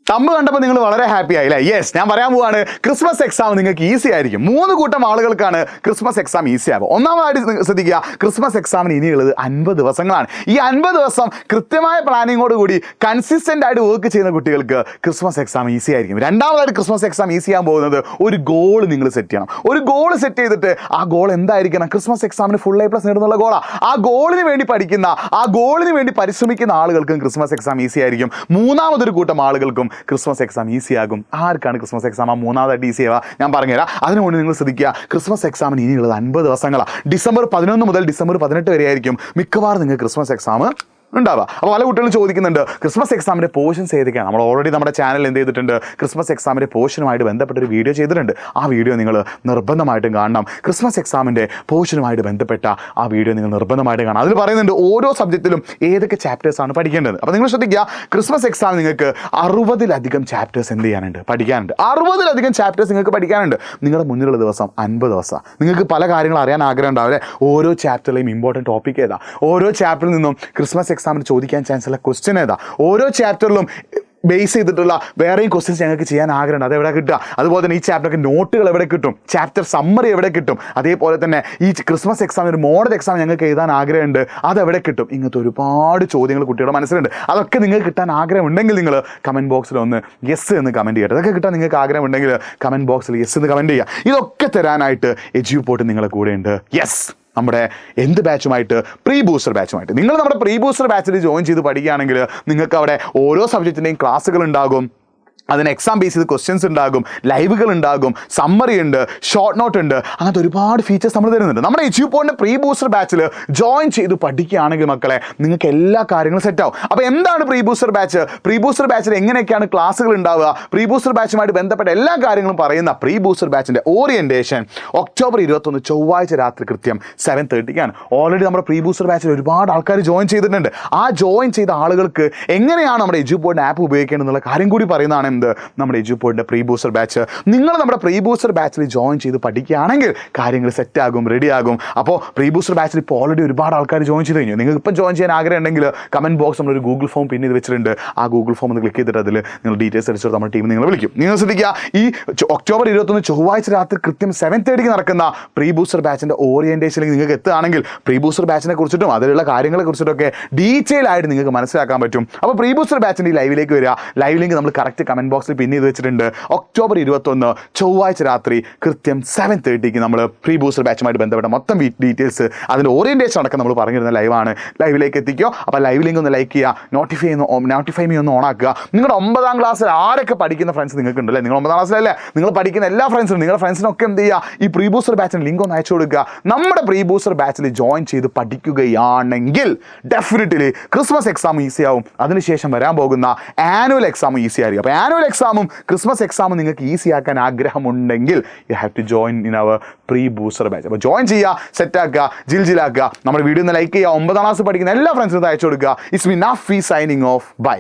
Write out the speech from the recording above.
Thumb കണ്ടപ്പോൾ നിങ്ങൾ വളരെ ഹാപ്പി ആയില്ലേ? യെസ്, ഞാൻ പറയാൻ പോവാണ്, ക്രിസ്മസ് എക്സാം നിങ്ങൾക്ക് ഈസി ആയിരിക്കും. 3 കൂട്ടം ആളുകൾക്കാണ് ക്രിസ്മസ് എക്സാം ഈസി ആവുക. ഒന്നാമതായിട്ട് ശ്രദ്ധിക്കുക, ക്രിസ്മസ് എക്സാമിന് ഇനിയുള്ളത് 50 ദിവസങ്ങളാണ്. ഈ 50 ദിവസം കൃത്യമായ പ്ലാനിങ്ങോട് കൂടി കൺസിസ്റ്റന്റ് ആയിട്ട് വർക്ക് ചെയ്യുന്ന കുട്ടികൾക്ക് ക്രിസ്മസ് എക്സാം ഈസി ആയിരിക്കും. രണ്ടാമതായിട്ട് ക്രിസ്മസ് എക്സാം ഈസി ആകാൻ പോകുന്നത് ഒരു ഗോൾ നിങ്ങൾ സെറ്റ് ചെയ്യണം. ഒരു ഗോൾ സെറ്റ് ചെയ്തിട്ട് ആ ഗോൾ എന്തായിരിക്കണം? ക്രിസ്മസ് എക്സാമിന് ഫുൾ A+ നേടുന്നുള്ള ഗോളാണ്. ആ ഗോളിന് വേണ്ടി പഠിക്കുന്ന, ആ ഗോളിന് വേണ്ടി പരിശ്രമിക്കുന്ന ആളുകൾക്കും ക്രിസ്മസ് എക്സാം ഈസി ആയിരിക്കും. മൂന്നാമതൊരു കൂട്ടം ആളുകൾക്കും ക്രിസ്മസ് എക്സാം ഈസി ആകും. ആർക്കാണ് ക്രിസ്മസ് എക്സാം മൂന്നാമതായിട്ട് ഈസി ആവുക? ഞാൻ പറഞ്ഞുതരാം. അതിനുകൊണ്ട് നിങ്ങൾ ശ്രദ്ധിക്കുക, ക്രിസ്മസ് എക്സാമിന് ഇനിയുള്ളത് 50 ദിവസങ്ങളാണ്. ഡിസംബർ 11 മുതൽ ഡിസംബർ 18 വരെ ആയിരിക്കും മിക്കവാറും നിങ്ങൾക്ക് ക്രിസ്മസ് എക്സാം ഉണ്ടാവുക. അപ്പോൾ പല കുട്ടികളും ചോദിക്കുന്നുണ്ട്, ക്രിസ്മസ് എക്സാമിൻ്റെ പോർഷൻസ് ഏതൊക്കെയാണ്? നമ്മൾ ഓൾറെഡി നമ്മുടെ ചാനൽ എന്ത് ചെയ്തിട്ടുണ്ട്? ക്രിസ്മസ് എക്സാമിൻ്റെ പോർഷനുമായിട്ട് ബന്ധപ്പെട്ടൊരു വീഡിയോ ചെയ്തിട്ടുണ്ട്. ആ വീഡിയോ നിങ്ങൾ നിർബന്ധമായിട്ടും കാണണം. ക്രിസ്മസ് എക്സാമിൻ്റെ പോർഷനുമായിട്ട് ബന്ധപ്പെട്ട ആ വീഡിയോ നിങ്ങൾ നിർബന്ധമായിട്ട് കാണണം. അതിൽ പറയുന്നുണ്ട് ഓരോ സബ്ജക്റ്റിലും ഏതൊക്കെ ചാപ്റ്റേഴ്സാണ് പഠിക്കേണ്ടത്. അപ്പോൾ നിങ്ങൾ ശ്രദ്ധിക്കുക, ക്രിസ്മസ് എക്സാം നിങ്ങൾക്ക് 60-ലധികം ചാപ്റ്റേഴ്സ് എന്ത് ചെയ്യാനുണ്ട്? പഠിക്കാനുണ്ട്. 60-ലധികം ചാപ്റ്റേഴ്സ് നിങ്ങൾക്ക് പഠിക്കാനുണ്ട്. നിങ്ങളുടെ മുന്നിലുള്ള ദിവസം 50 ദിവസം. നിങ്ങൾക്ക് പല കാര്യങ്ങൾ അറിയാൻ ആഗ്രഹം ഉണ്ടാവില്ലേ? ഓരോ ചാപ്റ്ററിലെയും ഇമ്പോർട്ടൻറ്റ് ടോപ്പിക് ഏതാ? ഓരോ ചാപ്റ്ററിൽ നിന്നും ക്രിസ്മസ് എക്സാമിന് ചോദിക്കാൻ ചാൻസ് ഉള്ള ക്വസ്റ്റ്യൻ ഏതാ? ഓരോ ചാപ്റ്ററിലും ബേസ് ചെയ്തിട്ടുള്ള വേറെയും ക്വസ്റ്റ്യൻസ് ഞങ്ങൾക്ക് ചെയ്യാൻ ആഗ്രഹമുണ്ട്. അത് എവിടെ കിട്ടുക? അതുപോലെ തന്നെ ഈ ചാപ്റ്റർക്ക് നോട്ടുകൾ എവിടെ കിട്ടും? ചാപ്റ്റർ സമ്മറി എവിടെ കിട്ടും? അതേപോലെ തന്നെ ഈ ക്രിസ്മസ് എക്സാമിന് ഒരു മോഡൽ എക്സാം ഞങ്ങൾക്ക് എഴുതാൻ ആഗ്രഹമുണ്ട്, അതെവിടെ കിട്ടും? ഇങ്ങനത്തെ ഒരുപാട് ചോദ്യങ്ങൾ കുട്ടികളുടെ മനസ്സിലുണ്ട്. അതൊക്കെ നിങ്ങൾക്ക് കിട്ടാൻ ആഗ്രഹമുണ്ടെങ്കിൽ നിങ്ങൾ കമൻറ്റ് ബോക്സിൽ ഒന്ന് യെസ് എന്ന് കമൻറ്റ് ചെയ്യട്ടെ. അതൊക്കെ കിട്ടാൻ നിങ്ങൾക്ക് ആഗ്രഹമുണ്ടെങ്കിൽ കമൻറ്റ് ബോക്സിൽ യെസ് എന്ന് കമൻറ്റ് ചെയ്യുക. ഇതൊക്കെ തരാനായിട്ട് എജ്യൂപോർട്ട് നിങ്ങളുടെ കൂടെയുണ്ട്. യെസ്, നമ്മുടെ എന്ത് ബാച്ചുമായിട്ട്? Pre booster ബാച്ചുമായിട്ട്. നിങ്ങൾ നമ്മുടെ പ്രീ ബൂസ്റ്റർ ബാച്ചിൽ ജോയിൻ ചെയ്ത് പഠിക്കുകയാണെങ്കിൽ നിങ്ങൾക്ക് അവിടെ ഓരോ സബ്ജക്റ്റിൻ്റെയും ക്ലാസ്സുകൾ ഉണ്ടാകും. അതിന് എക്സാം ബേസ് ചെയ്ത് ക്വസ്റ്റ്യൻസ് ഉണ്ടാകും, ലൈവുകൾ ഉണ്ടാകും, സമ്മറി ഉണ്ട്, ഷോർട്ട് നോട്ട് ഉണ്ട്. അങ്ങനത്തെ ഒരുപാട് ഫീച്ചേഴ്സ് നമ്മൾ തരുന്നുണ്ട്. നമ്മുടെ എജ്യൂപോർട്ടിൻ്റെ പ്രീ ബൂസ്റ്റർ ബാച്ചിൽ ജോയിൻ ചെയ്ത് പഠിക്കുകയാണെങ്കിൽ മക്കളെ നിങ്ങൾക്ക് എല്ലാ കാര്യങ്ങളും സെറ്റ് ആവും. അപ്പോൾ എന്താണ് pre booster batch? Pre booster ബാച്ചിൽ എങ്ങനെയൊക്കെയാണ് ക്ലാസ്സുകൾ ഉണ്ടാവുക? പ്രീ ബൂസ്റ്റർ ബാച്ചുമായിട്ട് ബന്ധപ്പെട്ട എല്ലാ കാര്യങ്ങളും പറയുന്ന പ്രീ ബൂസ്റ്റർ ബാച്ചിൻ്റെ ഓറിയൻറ്റേഷൻ ഒക്ടോബർ 21 ചൊവ്വാഴ്ച രാത്രി കൃത്യം 7:30-ക്കാണ്. ഓൾറെഡി നമ്മുടെ പ്രീ ബൂസ്റ്റർ ബാച്ചിൽ ഒരുപാട് ആൾക്കാർ ജോയിൻ ചെയ്തിട്ടുണ്ട്. ആ ജോയിൻ ചെയ്ത ആളുകൾക്ക് എങ്ങനെയാണ് നമ്മുടെ എജ്യൂപോർട്ടിൻ്റെ ആപ്പ് ഉപയോഗിക്കേണ്ടതെന്നുള്ള കാര്യം കൂടി പറയുന്നതാണ് നമ്മുടെ എജ്യൂപോർട്ടിൻ്റെ പ്രീ ബൂസ്റ്റർ ബാച്ച്. നിങ്ങൾ നമ്മുടെ പ്രീ ബൂസ്റ്റർ ബാച്ചിൽ ജോയിൻ ചെയ്ത് പഠിക്കുകയാണെങ്കിൽ കാര്യങ്ങൾ സെറ്റ് ആകും, റെഡി ആകും. അപ്പോൾ പ്രീ ബൂസ്റ്റർ ബാച്ചിൽ ഇപ്പോൾ ഓൾറെഡി ഒരുപാട് ആൾക്കാർ ജോയിൻ ചെയ്ത് കഴിഞ്ഞു. നിങ്ങൾക്ക് ഇപ്പം ജോയിൻ ചെയ്യാൻ ആഗ്രഹം ഉണ്ടെങ്കിൽ കമൻറ്റ് ബോക്സ് നമ്മളൊരു ഗൂഗിൾ ഫോം പിന്നെ ഇത് വെച്ചിട്ടുണ്ട്. ആ ഗൂഗിൾ ഫോം ഒന്ന് ക്ലിക്ക് ചെയ്തിട്ട് അതിൽ നിങ്ങൾ ഡീറ്റെയിൽസ് അടിച്ചിട്ട് നമ്മുടെ ടീം നിങ്ങൾ വിളിക്കും. നിങ്ങൾ ശ്രദ്ധിക്കുക, ഈ ഒക്ടോബർ 21 ചൊവ്വാഴ്ച രാത്രി കൃത്യം 7:30-ക്ക് നടക്കുന്ന പ്രീ ബൂസ്റ്റർ ബാച്ചിൻ്റെ ഓറിയൻറ്റേഷനിലേക്ക് നിങ്ങൾക്ക് എത്തുകയാണെങ്കിൽ പ്രീ ബൂസ്റ്റർ ബാച്ചിനെ കുറിച്ചിട്ടും അതിലുള്ള കാര്യങ്ങളെ കുറിച്ചിട്ടൊക്കെ ഡീറ്റെയിൽ ആയിട്ട് നിങ്ങൾക്ക് മനസ്സിലാക്കാൻ പറ്റും. അപ്പോൾ പ്രീ ബൂസ്റ്റർ ബാച്ചിൻ്റെ ഈ ലൈവിലേക്ക് വരിക. ലൈവ് ലിങ്ക് നമ്മൾ കറക്റ്റ് കമൻറ്റ് ബോക്സിൽ പിന്നെ ഇത് വെച്ചിട്ടുണ്ട്. ഒക്ടോബർ 21 ചൊവ്വാഴ്ച രാത്രി കൃത്യം 7:30-ക്ക് നമ്മൾ പ്രീ ബൂസ്റ്റർ ബാച്ചുമായിട്ട് ബന്ധപ്പെട്ട മൊത്തം ഡീറ്റെയിൽസ്, അതിൻ്റെ ഓറിയൻറ്റേഷൻ അടക്കം നമ്മൾ പറഞ്ഞിരുന്ന ലൈവാണ്. ലൈവിലേക്ക് എത്തിക്കോ. അപ്പോൾ ലൈവ് ലിങ്ക് ഒന്ന് ലൈക്ക് ചെയ്യുക, നോട്ടിഫൈ മീ ഒന്ന് ഓണാക്കുക. നിങ്ങളുടെ 9ാം ക്ലാസ്സിൽ ആരൊക്കെ പഠിക്കുന്ന ഫ്രണ്ട്സ് നിങ്ങൾക്ക് ഉണ്ടല്ലേ? നിങ്ങൾ 9ാം ക്ലാസ്സിലല്ലേ? നിങ്ങൾ പഠിക്കുന്ന എല്ലാ ഫ്രണ്ട്സിനും, നിങ്ങളുടെ ഫ്രണ്ട്സിനൊക്കെ എന്ത് ചെയ്യുക? ഈ പ്രീ ബൂസ്റ്റർ ബാച്ചിന് ലിങ്ക് ഒന്ന് അയച്ചു കൊടുക്കുക. നമ്മുടെ പ്രീ ബൂസ്റ്റർ ബാച്ചിൽ ജോയിൻ ചെയ്ത് പഠിക്കുകയാണെങ്കിൽ ഡെഫിനറ്റ്ലി ക്രിസ്മസ് എക്സാം ഈസി ആവും. അതിനുശേഷം വരാൻ പോകുന്ന ആനുവൽ എക്സാം ഈസി ആയിരിക്കും. അപ്പോൾ ആനുവൽ എക്സാമും ക്രിസ്മസ് എക്സാം നിങ്ങൾക്ക് ഈസി ആക്കാൻ ആഗ്രഹമുണ്ടെങ്കിൽ you have to join in our pre booster batch. അപ്പോൾ ജോയിൻ ചെയ്യുക, സെറ്റാക്കുക, ജിൽജിലാക്കുക. നമ്മുടെ വീഡിയോ ഒന്ന് ലൈക്ക് ചെയ്യുക. 9ാം ക്ലാസ് പഠിക്കുന്ന എല്ലാ ഫ്രണ്ട്സിനും അയച്ചു കൊടുക്കുക. It's me Nafi signing off. By.